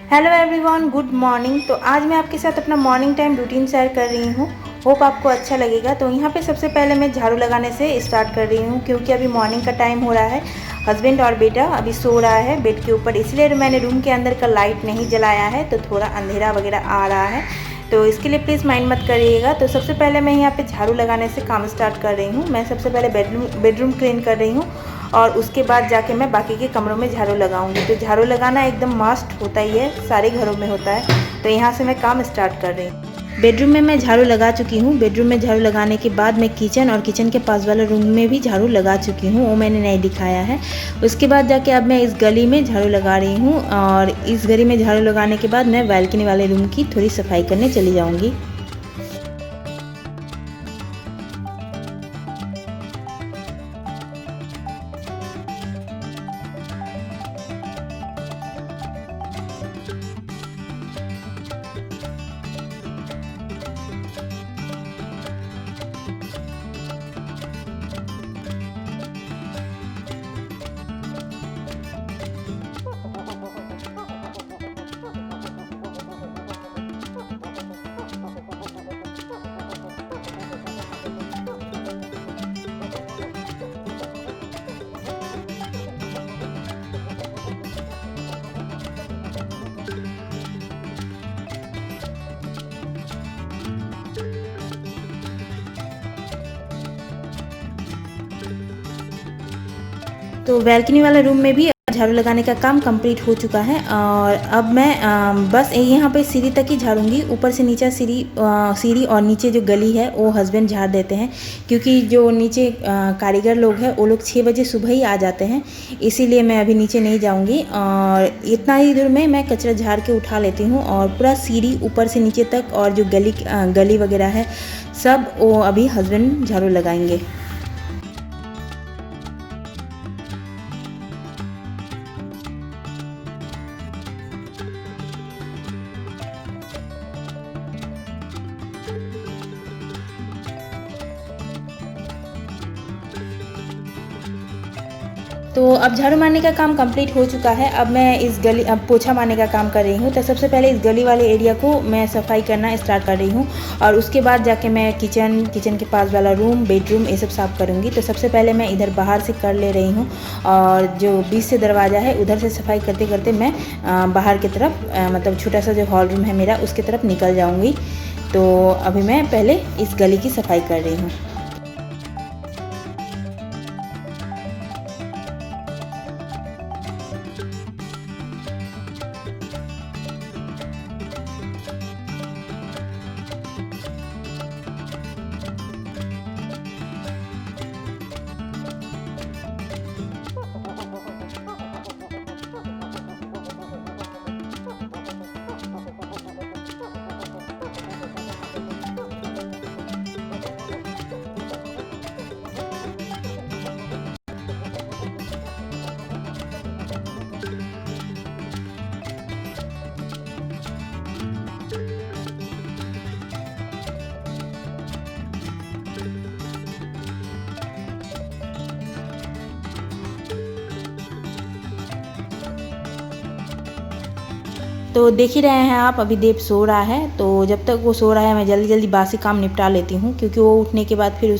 Hello everyone, good morning. तो आज मैं आपके साथ अपना मॉर्निंग टाइम रूटीन शेयर कर रही हूँ। होप आपको अच्छा लगेगा। तो यहाँ पे सबसे पहले मैं झाड़ू लगाने से स्टार्ट कर रही हूँ, क्योंकि अभी मॉर्निंग का टाइम हो रहा है। हस्बैंड और बेटा अभी सो रहा है बेड के ऊपर, इसलिए मैंने रूम के अंदर का लाइट नहीं जलाया है, तो थोड़ा अंधेरा वगैरह आ रहा है, तो इसके लिए प्लीज़ माइंड मत करिएगा। तो सबसे पहले मैं यहाँ पे झाड़ू लगाने से काम स्टार्ट कर रही हूँ। मैं सबसे पहले बेडरूम क्लीन कर रही हूँ और उसके बाद जाके मैं बाकी के कमरों में झाड़ू लगाऊंगी। तो झाड़ू लगाना एकदम मस्ट होता ही है, सारे घरों में होता है। तो यहाँ से मैं काम स्टार्ट कर रही हूँ। बेडरूम में मैं झाड़ू लगा चुकी हूँ। बेडरूम में झाड़ू लगाने के बाद मैं किचन और किचन के पास वाले रूम में भी झाड़ू लगा चुकी हूँ, वो मैंने नहीं दिखाया है। उसके बाद जाके अब मैं इस गली में झाड़ू लगा रही हूँ, और इस गली में झाड़ू लगाने के बाद मैं बालकनी वाले रूम की थोड़ी सफाई करने चली जाऊँगी। तो बालकनी वाला रूम में भी झाड़ू लगाने का काम कंप्लीट हो चुका है, और अब मैं बस यहाँ पे सीढ़ी तक ही झाड़ूंगी। ऊपर से नीचे सीढ़ी और नीचे जो गली है वो हस्बैंड झाड़ देते हैं, क्योंकि जो नीचे कारीगर लोग हैं वो लोग 6 बजे सुबह ही आ जाते हैं, इसीलिए मैं अभी नीचे नहीं जाऊंगी। और इतना ही दूर में मैं कचरा झाड़ के उठा लेती हूँ, और पूरा सीढ़ी ऊपर से नीचे तक और जो गली वगैरह है सब वो अभी हस्बैंड झाड़ू लगाएंगे। तो अब झाड़ू मारने का काम कंप्लीट हो चुका है। अब मैं अब पोछा मारने का काम कर रही हूँ। तो सबसे पहले इस गली वाले एरिया को मैं सफाई करना स्टार्ट कर रही हूँ, और उसके बाद जाके मैं किचन के पास वाला रूम, बेडरूम ये सब साफ़ करूँगी। तो सबसे पहले मैं इधर बाहर से कर ले रही हूँ, और जो बीच से दरवाज़ा है उधर से सफाई करते करते मैं बाहर की तरफ मतलब छोटा सा जो हॉल रूम है मेरा, उसकी तरफ निकल जाऊँगी। तो अभी मैं पहले इस गली की सफाई कर रही हूँ। तो देख ही रहे हैं आप, अभी देव सो रहा है। तो जब तक वो सो रहा है मैं जल्दी जल्दी बासी काम निपटा लेती हूँ, क्योंकि वो उठने के बाद फिर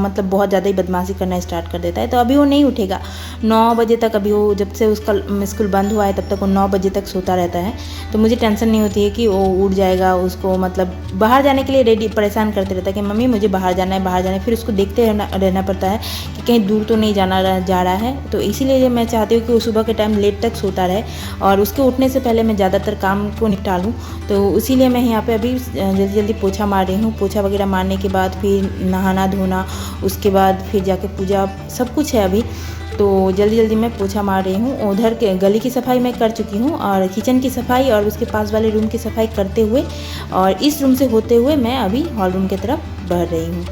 मतलब बहुत ज़्यादा ही बदमाशी करना स्टार्ट कर देता है। तो अभी वो नहीं उठेगा 9 बजे तक। अभी वो जब से उसका स्कूल बंद हुआ है तब तक वो 9 बजे तक सोता रहता है। तो मुझे टेंशन नहीं होती है कि वो उठ जाएगा। उसको मतलब बाहर जाने के लिए परेशान करते रहता है कि मम्मी मुझे बाहर जाना है, बाहर जाना है। फिर उसको देखते रहना पड़ता है कि कहीं दूर तो नहीं जा रहा है। तो इसीलिए मैं चाहती हूँ कि वो सुबह के टाइम लेट तक सोता रहे, और उसके उठने से पहले मैं ज़्यादातर काम को निपटा लूँ। तो इसीलिए मैं यहाँ पे अभी जल्दी जल्दी पोछा मार रही हूँ। पोछा वगैरह मारने के बाद फिर नहाना धोना, उसके बाद फिर जाके पूजा, सब कुछ है अभी। तो जल्दी जल्दी मैं पोछा मार रही हूँ। उधर के गली की सफाई मैं कर चुकी हूँ, और किचन की सफाई और उसके पास वाले रूम की सफाई करते हुए और इस रूम से होते हुए मैं अभी हॉल रूम की तरफ बढ़ रही हूँ।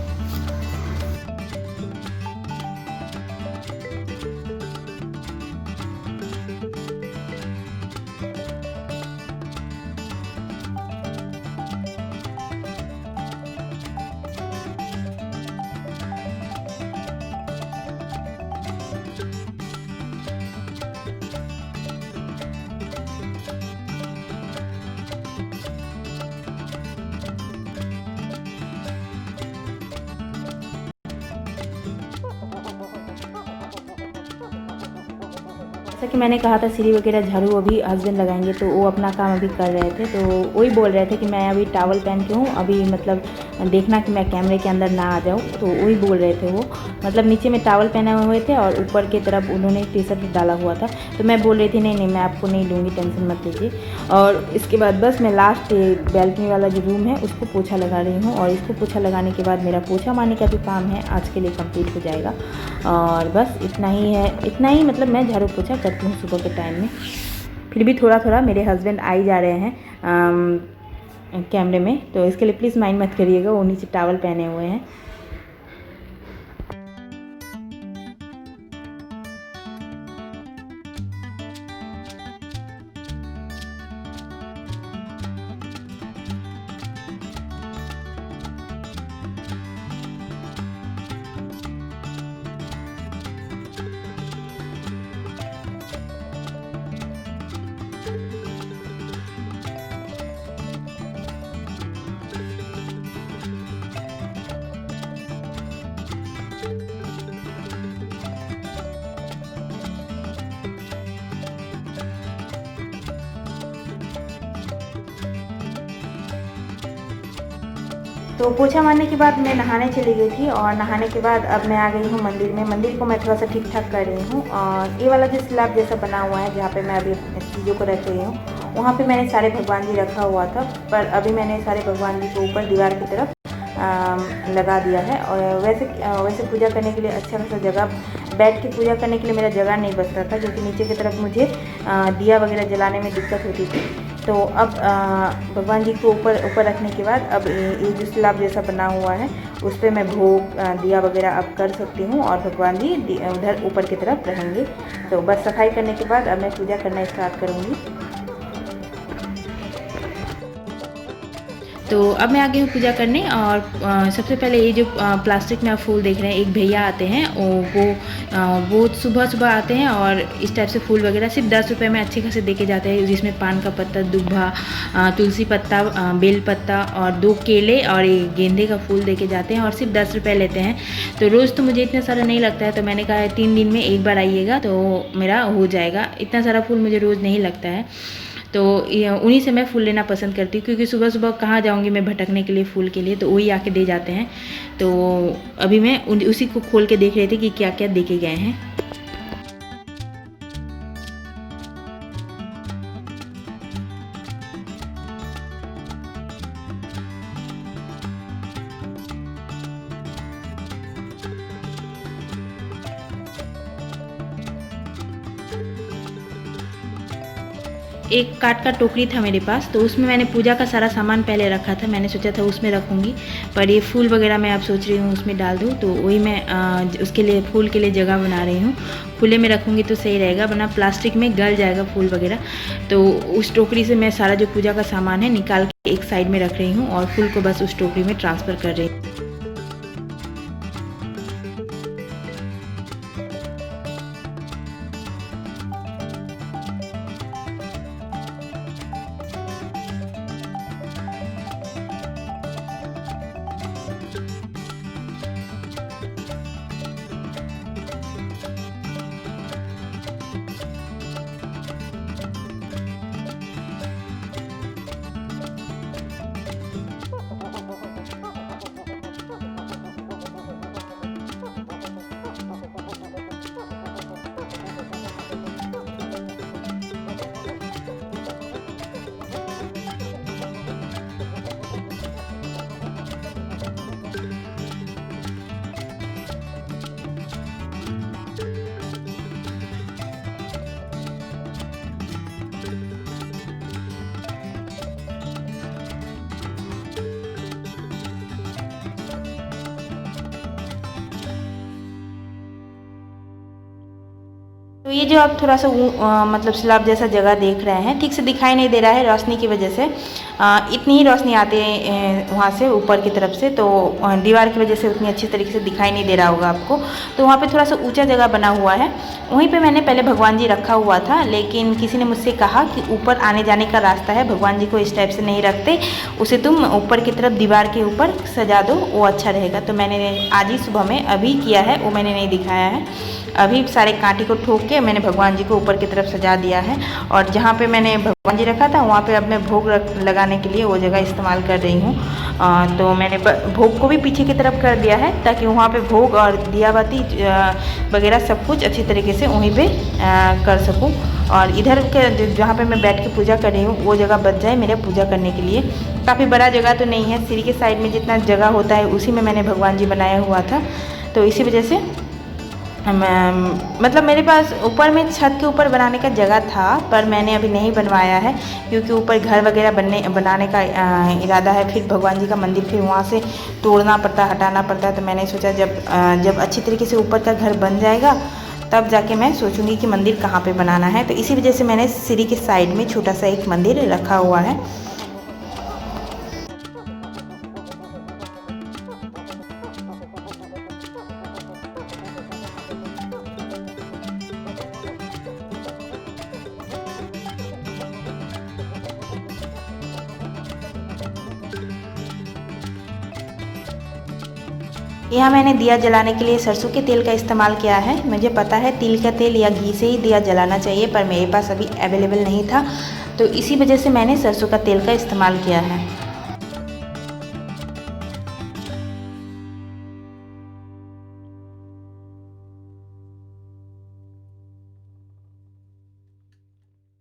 जैसा कि मैंने कहा था सीढ़ी वगैरह झाड़ू अभी हस्बैंड लगाएंगे, तो वो अपना काम अभी कर रहे थे। तो वही बोल रहे थे कि मैं अभी टॉवल पहन के हूँ, अभी मतलब देखना कि मैं कैमरे के अंदर ना आ जाऊँ। तो वही बोल रहे थे वो, मतलब नीचे में टॉवल पहने हुए थे और ऊपर की तरफ उन्होंने टी शर्ट डाला हुआ था। तो मैं बोल रही थी नहीं नहीं मैं आपको नहीं दूँगी, टेंशन मत लीजिए। और इसके बाद बस मैं लास्ट बैल्कनी वाला जो रूम है उसको पोछा लगा रही हूँ, और इसको पोछा लगाने के बाद मेरा पोछा मारने का भी काम है आज के लिए कंप्लीट हो जाएगा। और बस इतना ही है, इतना ही मतलब मैं झाड़ू पोछा करती हूँ सुबह के टाइम में। फिर भी थोड़ा थोड़ा मेरे हस्बैंड आ ही जा रहे हैं कैमरे में, तो इसके लिए प्लीज़ माइंड मत करिएगा, वो नीचे टॉवल पहने हुए हैं। तो पोछा मारने के बाद मैं नहाने चली गई थी, और नहाने के बाद अब मैं आ गई हूँ मंदिर में। मंदिर को मैं थोड़ा सा ठीक ठाक कर रही हूँ, और ये वाला जो स्लैब जैसा बना हुआ है जहाँ पे मैं अभी चीज़ों को रख रही हूँ, वहाँ पे मैंने सारे भगवान जी रखा हुआ था। पर अभी मैंने सारे भगवान जी को ऊपर दीवार की तरफ लगा दिया है। और वैसे पूजा करने के लिए अच्छा खासा जगह, बैठ के पूजा करने के लिए मेरा जगह नहीं बच रहा था, क्योंकि नीचे की तरफ मुझे दिया वगैरह जलाने में दिक्कत होती थी। तो अब भगवान जी को ऊपर रखने के बाद अब ये जो स्लैब जैसा बना हुआ है उस पर मैं भोग दिया वगैरह अब कर सकती हूँ, और भगवान जी उधर ऊपर की तरफ रहेंगे। तो बस सफाई करने के बाद अब मैं पूजा करना स्टार्ट करूँगी। तो अब मैं आ गई हूँ पूजा करने, और सबसे पहले ये जो प्लास्टिक में आप फूल देख रहे हैं, एक भैया आते हैं, वो सुबह सुबह आते हैं और इस टाइप से फूल वगैरह सिर्फ 10 रुपये में अच्छे खासे देके जाते हैं, जिसमें पान का पत्ता, दुब्बा, तुलसी पत्ता, बेल पत्ता और 2 केले और एक गेंदे का फूल देके जाते हैं, और सिर्फ 10 रुपये लेते हैं। तो रोज़ तो मुझे इतना सारा नहीं लगता है, तो मैंने कहा 3 दिन में एक बार आइएगा तो मेरा हो जाएगा। इतना सारा फूल मुझे रोज़ नहीं लगता है, तो उन्हीं से मैं फूल लेना पसंद करती हूँ, क्योंकि सुबह सुबह कहाँ जाऊँगी मैं भटकने के लिए फूल के लिए, तो वही आके दे जाते हैं। तो अभी मैं उसी को खोल के देख रही थी कि क्या क्या दे के गए हैं। एक काट का टोकरी था मेरे पास, तो उसमें मैंने पूजा का सारा सामान पहले रखा था। मैंने सोचा था उसमें रखूँगी, पर ये फूल वगैरह मैं अब सोच रही हूँ उसमें डाल दूँ, तो वही मैं उसके लिए फूल के लिए जगह बना रही हूँ। खुले में रखूँगी तो सही रहेगा, वरना प्लास्टिक में गल जाएगा फूल वगैरह। तो उस टोकरी से मैं सारा जो पूजा का सामान है निकाल के एक साइड में रख रही हूँ, और फूल को बस उस टोकरी में ट्रांसफ़र कर रही हूँ। तो ये जो आप थोड़ा सा मतलब स्लैब जैसा जगह देख रहे हैं, ठीक से दिखाई नहीं दे रहा है रोशनी की वजह से। इतनी ही रोशनी आती है वहाँ से ऊपर की तरफ से, तो दीवार की वजह से उतनी अच्छी तरीके से दिखाई नहीं दे रहा होगा आपको। तो वहाँ पे थोड़ा सा ऊंचा जगह बना हुआ है, वहीं पे मैंने पहले भगवान जी रखा हुआ था, लेकिन किसी ने मुझसे कहा कि ऊपर आने जाने का रास्ता है, भगवान जी को इस टाइप से नहीं रखते, उसे तुम ऊपर की तरफ दीवार के ऊपर सजा दो, वो अच्छा रहेगा। तो मैंने आज ही सुबह में अभी किया है, वो मैंने नहीं दिखाया है। अभी सारे कांटे को ठोक के मैंने भगवान जी को ऊपर की तरफ सजा दिया है। और जहाँ पे मैंने भगवान जी रखा था वहाँ पे अब मैं भोग लगाने के लिए वो जगह इस्तेमाल कर रही हूँ। तो मैंने भोग को भी पीछे की तरफ कर दिया है ताकि वहाँ पे भोग और दिया बाती वगैरह सब कुछ अच्छी तरीके से वहीं पे कर सकूँ। और इधर के जहाँ पे मैं बैठ के पूजा कर रही हूँ वो जगह बच जाए मेरे पूजा करने के लिए। काफ़ी बड़ा जगह तो नहीं है, सीढ़ी के साइड में जितना जगह होता है उसी में मैंने भगवान जी बनाया हुआ था। तो इसी वजह से मतलब मेरे पास ऊपर में छत के ऊपर बनाने का जगह था, पर मैंने अभी नहीं बनवाया है क्योंकि ऊपर घर वगैरह बनाने का इरादा है। फिर भगवान जी का मंदिर फिर वहाँ से तोड़ना पड़ता, हटाना पड़ता है। तो मैंने सोचा जब अच्छी तरीके से ऊपर का घर बन जाएगा तब जाके मैं सोचूंगी कि मंदिर कहाँ पे बनाना है। तो इसी वजह से मैंने सीढ़ी के साइड में छोटा सा एक मंदिर रखा हुआ है। यहाँ मैंने दिया जलाने के लिए सरसों के तेल का इस्तेमाल किया है। मुझे पता है तिल का तेल या घी से ही दिया जलाना चाहिए, पर मेरे पास अभी अवेलेबल नहीं था, तो इसी वजह से मैंने सरसों का तेल का इस्तेमाल किया है।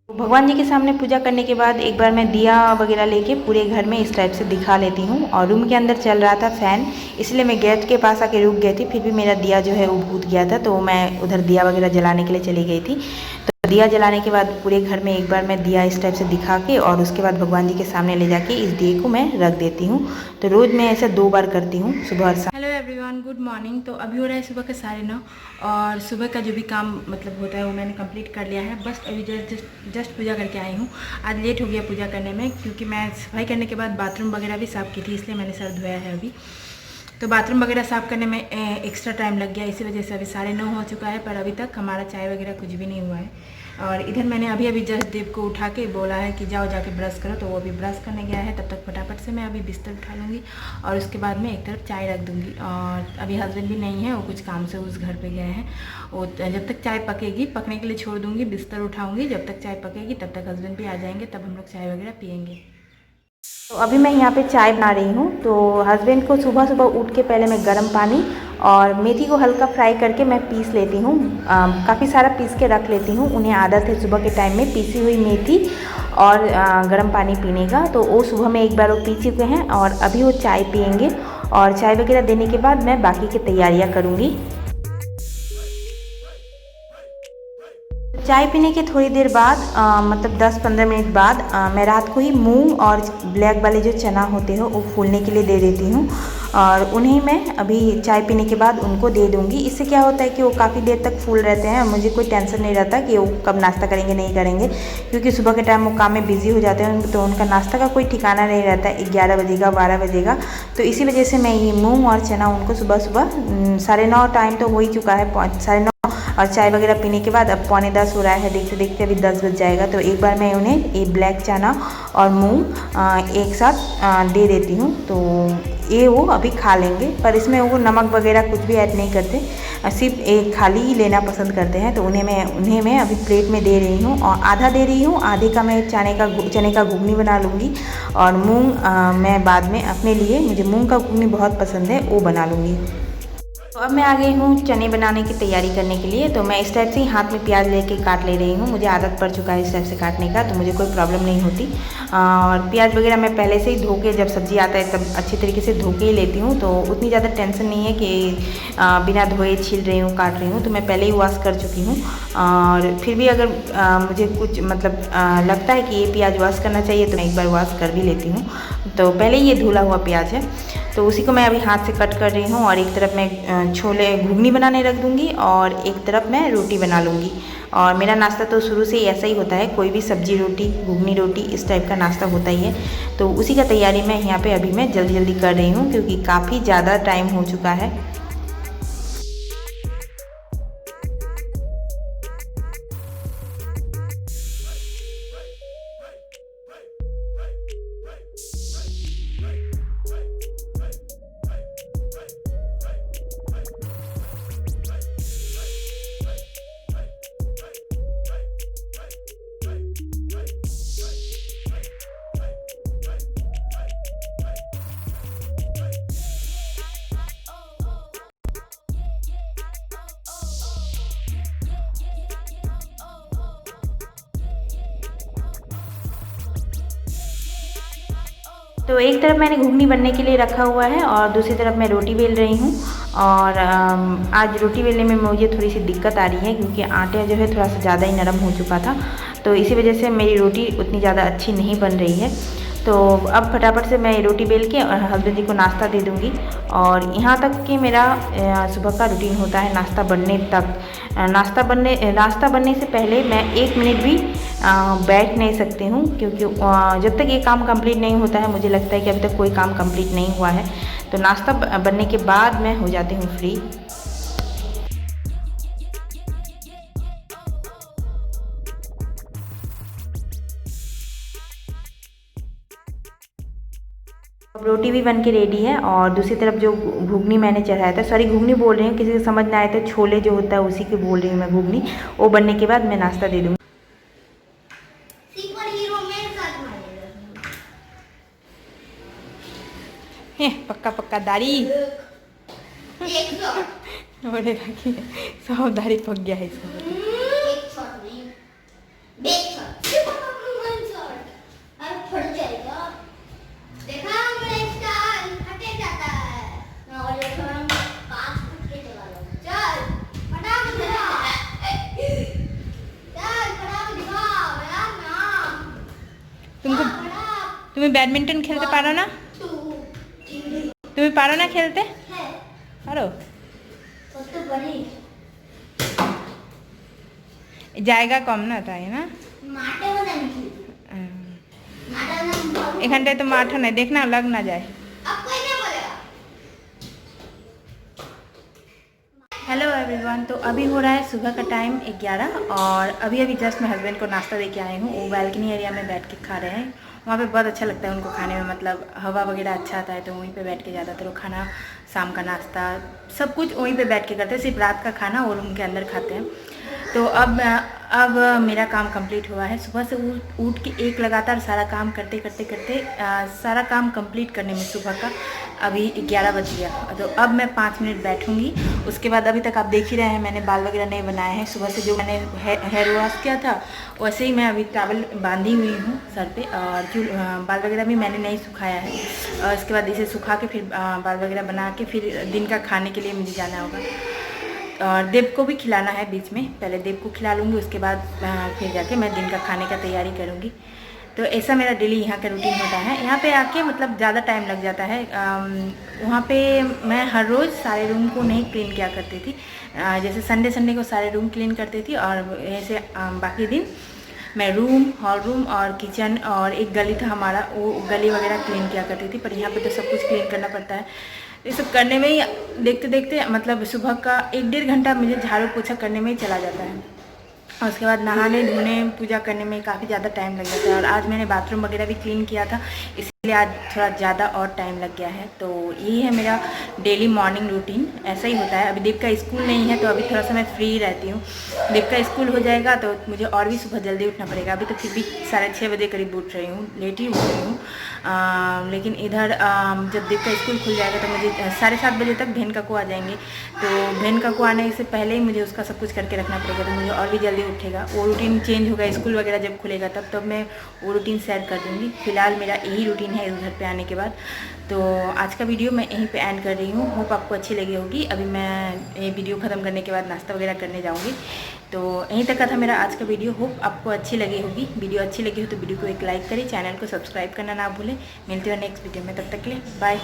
भगवान जी के सामने पूजा करने के बाद एक बार मैं दिया वगैरह लेके पूरे घर में इस टाइप से दिखा लेती हूँ। और रूम के अंदर चल रहा था फ़ैन, इसलिए मैं गेट के पास आके रुक गई थी। फिर भी मेरा दिया जो है वो भूत गया था, तो मैं उधर दिया वगैरह जलाने के लिए चली गई थी। तो दिया जलाने के बाद पूरे घर में एक बार मैं दिया इस टाइप से दिखा के और उसके बाद भगवान जी के सामने ले जाके इस दिए को मैं रख देती हूँ। तो रोज़ मैं ऐसा 2 बार करती हूँ, सुबह और शाम। Hello everyone, good morning. तो अभी हो रहा है सुबह के 9:30 और सुबह का जो भी काम मतलब होता है वो मैंने कंप्लीट कर लिया है। बस अभी जस्ट पूजा करके आई हूँ। आज लेट हो गया पूजा करने में क्योंकि मैं सफाई करने के बाद बाथरूम वगैरह भी साफ़ की थी, इसलिए मैंने सर धोया है अभी। तो बाथरूम वगैरह साफ़ करने में एक्स्ट्रा टाइम लग गया, इसी वजह से अभी 9:30 हो चुका है, पर अभी तक हमारा चाय वगैरह कुछ भी नहीं हुआ है। और इधर मैंने अभी जस्ट देव को उठा के बोला है कि जाओ जाके ब्रश करो, तो वो अभी ब्रश करने गया है। तब तक फटाफट से मैं अभी बिस्तर उठा लूँगी और उसके बाद में एक तरफ चाय रख दूँगी। और अभी हस्बैंड भी नहीं है, वो कुछ काम से उस घर पे गए हैं। वो जब तक चाय पकेगी, पकने के लिए छोड़ दूँगी, बिस्तर उठाऊँगी। जब तक चाय पकेगी तब तक हस्बैंड भी आ जाएंगे, तब हम लोग चाय वगैरह पियेंगे। तो अभी मैं यहाँ पे चाय बना रही हूँ। तो हस्बैंड को सुबह सुबह उठ के पहले मैं गर्म पानी और मेथी को हल्का फ्राई करके मैं पीस लेती हूँ। काफ़ी सारा पीस के रख लेती हूँ। उन्हें आदत है सुबह के टाइम में पीसी हुई मेथी और गर्म पानी पीने का, तो वो सुबह में एक बार वो पी चुके हैं और अभी वो चाय पियेंगे। और चाय वगैरह देने के बाद मैं बाकी की तैयारियाँ करूँगी। चाय पीने के थोड़ी देर बाद मतलब 10-15 मिनट बाद मैं रात को ही मूंग और ब्लैक वाले जो चना होते हैं वो फूलने के लिए दे देती हूँ। और उन्हें मैं अभी चाय पीने के बाद उनको दे दूँगी। इससे क्या होता है कि वो काफ़ी देर तक फूल रहते हैं, मुझे कोई टेंशन नहीं रहता कि वो कब नाश्ता करेंगे नहीं करेंगे, क्योंकि सुबह के टाइम वो काम में बिज़ी हो जाते हैं, तो उनका नाश्ता का कोई ठिकाना नहीं रहता है। 11 बजेगा, 12 बजेगा। तो इसी वजह से मैं ये मूँग और चना उनको सुबह सुबह 9:30 टाइम तो हो ही चुका है, 9:30 और चाय वगैरह पीने के बाद अब 9:45 हो रहा है। देखते देखते अभी 10 बज जाएगा। तो एक बार मैं उन्हें ये ब्लैक चना और मूंग एक साथ दे देती हूँ, तो ये वो अभी खा लेंगे। पर इसमें वो नमक वगैरह कुछ भी ऐड नहीं करते, सिर्फ एक खाली ही लेना पसंद करते हैं। तो उन्हें मैं अभी प्लेट में दे रही हूँ और आधा दे रही हूँ, आधे का मैं चने का घुगनी बना लूँगी। और मूँग मैं बाद में अपने लिए, मुझे मूँग का घुगनी बहुत पसंद है, वो बना लूँगी। तो अब मैं आ गई हूँ चने बनाने की तैयारी करने के लिए। तो मैं इस टाइप से ही हाथ में प्याज लेके काट ले रही हूँ। मुझे आदत पड़ चुका है इस टाइप से काटने का, तो मुझे कोई प्रॉब्लम नहीं होती। और प्याज वगैरह मैं पहले से ही धो के, जब सब्ज़ी आता है तब अच्छी तरीके से धो के ही लेती हूँ, तो उतनी ज़्यादा टेंशन नहीं है कि बिना धोए छील रही हूँ, काट रही हूँ। तो मैं पहले ही वॉश कर चुकी हूँ। और फिर भी अगर मुझे कुछ मतलब लगता है कि ये प्याज वॉश करना चाहिए तो मैं एक बार वॉश कर भी लेती हूँ। तो पहले ये धुला हुआ प्याज है, तो उसी को मैं अभी हाथ से कट कर रही हूँ। और एक तरफ मैं छोले घुगनी बनाने रख दूँगी और एक तरफ मैं रोटी बना लूँगी। और मेरा नाश्ता तो शुरू से ही ऐसा ही होता है, कोई भी सब्जी रोटी, घुगनी रोटी, इस टाइप का नाश्ता होता ही है। तो उसी का तैयारी मैं यहाँ पे अभी मैं जल्दी जल्दी कर रही हूँ क्योंकि काफ़ी ज़्यादा टाइम हो चुका है। तो एक तरफ मैंने घुगनी बनने के लिए रखा हुआ है और दूसरी तरफ मैं रोटी बेल रही हूँ। और आज रोटी बेलने में मुझे थोड़ी सी दिक्कत आ रही है क्योंकि आटा जो है थोड़ा सा ज़्यादा ही नरम हो चुका था, तो इसी वजह से मेरी रोटी उतनी ज़्यादा अच्छी नहीं बन रही है। तो अब फटाफट से मैं रोटी बेल के और हस्बैंड जी को नाश्ता दे दूँगी। और यहाँ तक कि मेरा सुबह का रूटीन होता है नाश्ता बनने तक। नाश्ता बनने से पहले मैं 1 मिनट भी बैठ नहीं सकती हूँ, क्योंकि जब तक ये काम कंप्लीट नहीं होता है मुझे लगता है कि अभी तक कोई काम कंप्लीट नहीं हुआ है। तो नाश्ता बनने के बाद मैं हो जाती हूँ फ्री। रोटी भी बन के रेडी है और दूसरी तरफ जो घुगनी मैंने चढ़ाया था, सॉरी घुगनी बोल रही हूँ, किसी को समझ ना आए तो छोले जो होता है उसी के बोल रही हूँ मैं घुगनी, वो बनने के बाद मैं नाश्ता दे दूँगी। पक्का पक्का दाढ़ी सब दाढ़ी पक गया है सब। तुम्हें बैडमिंटन खेलते पारो ना? तुम्हें पारो ना खेलते? पारो? जाएगा कम ना ताई ना? एखनटे तो माठा नहीं देखना लग ना जाए। हेलो एवरीवन, तो अभी हो रहा है सुबह का टाइम 11 और अभी जस्ट मैं हस्बैंड को नाश्ता दे के आई हूँ। वो बैल्कनी एरिया में बैठ के खा रहे हैं, वहाँ पे बहुत अच्छा लगता है उनको खाने में, मतलब हवा वगैरह अच्छा आता है तो वहीं पे बैठ के ज़्यादातर वो खाना, शाम का नाश्ता सब कुछ वहीं पे बैठ के करते हैं, सिर्फ रात का खाना वो रूम के अंदर खाते हैं। तो अब मेरा काम कंप्लीट हुआ है। सुबह से उठ के एक लगातार सारा काम करते सारा काम कंप्लीट करने में सुबह का अभी 11 बज गया। तो अब मैं 5 मिनट बैठूंगी, उसके बाद अभी तक आप देख ही रहे हैं मैंने बाल वगैरह नहीं बनाए हैं। सुबह से जो मैंने हेयर वॉश किया था वैसे ही मैं अभी टॉवल बांधी हुई हूँ सर पे, और बाल वगैरह भी मैंने नहीं सुखाया है। और इसके बाद इसे सुखा के फिर बाल वगैरह बना के फिर दिन का खाने के लिए मुझे जाना होगा। और देव को भी खिलाना है बीच में, पहले देव को खिला लूँगी, उसके बाद फिर जाके मैं दिन का खाने का तैयारी करूँगी। तो ऐसा मेरा डेली यहाँ का रूटीन होता है। यहाँ पे आके मतलब ज़्यादा टाइम लग जाता है। वहाँ पे मैं हर रोज़ सारे रूम को नहीं क्लीन किया करती थी, जैसे संडे को सारे रूम क्लीन करती थी और ऐसे बाकी दिन मैं हॉल रूम और किचन और एक गली था हमारा, वो गली वगैरह क्लीन किया करती थी। पर यहाँ पे तो सब कुछ क्लीन करना पड़ता है। ये सब करने में ही देखते देखते मतलब सुबह का 1-1.5 घंटा मुझे झाड़ू पोछा करने में ही चला जाता है, और उसके बाद नहाने धोने पूजा करने में काफ़ी ज़्यादा टाइम लग जाता है। और आज मैंने बाथरूम वगैरह भी क्लीन किया था, इसलिए आज थोड़ा ज़्यादा और टाइम लग गया है। तो यही है मेरा डेली मॉर्निंग रूटीन, ऐसा ही होता है। अभी देव का स्कूल नहीं है तो अभी थोड़ा सा मैं फ्री रहती हूँ। देव का स्कूल हो जाएगा तो मुझे और भी सुबह जल्दी उठना पड़ेगा। अभी तो फिर भी 6:30 बजे करीब उठ रही हूँ, लेट ही उठ रही हूँ। लेकिन इधर जब देव का स्कूल खुल जाएगा तो मुझे 7:30 बजे तक बहन काकू आ जाएंगे। तो बहन काकू आने से पहले ही मुझे उसका सब कुछ करके रखना पड़ेगा, तो मुझे और भी जल्दी उठेगा। वो रूटीन चेंज होगा, स्कूल वगैरह जब खुलेगा तब मैं वो रूटीन शेयर कर दूँगी। फिलहाल मेरा यही रूटीन है इधर पे आने के बाद। तो आज का वीडियो मैं यहीं पे एंड कर रही हूँ, होप आपको अच्छी लगी होगी। अभी मैं ये वीडियो ख़त्म करने के बाद नाश्ता वगैरह करने जाऊँगी। तो यहीं तक का था मेरा आज का वीडियो, होप आपको अच्छी लगी होगी। वीडियो अच्छी लगी हो तो वीडियो को एक लाइक करें, चैनल को सब्सक्राइब करना ना भूलें। मिलते हैं नेक्स्ट वीडियो में, तब तक के लिए बाय।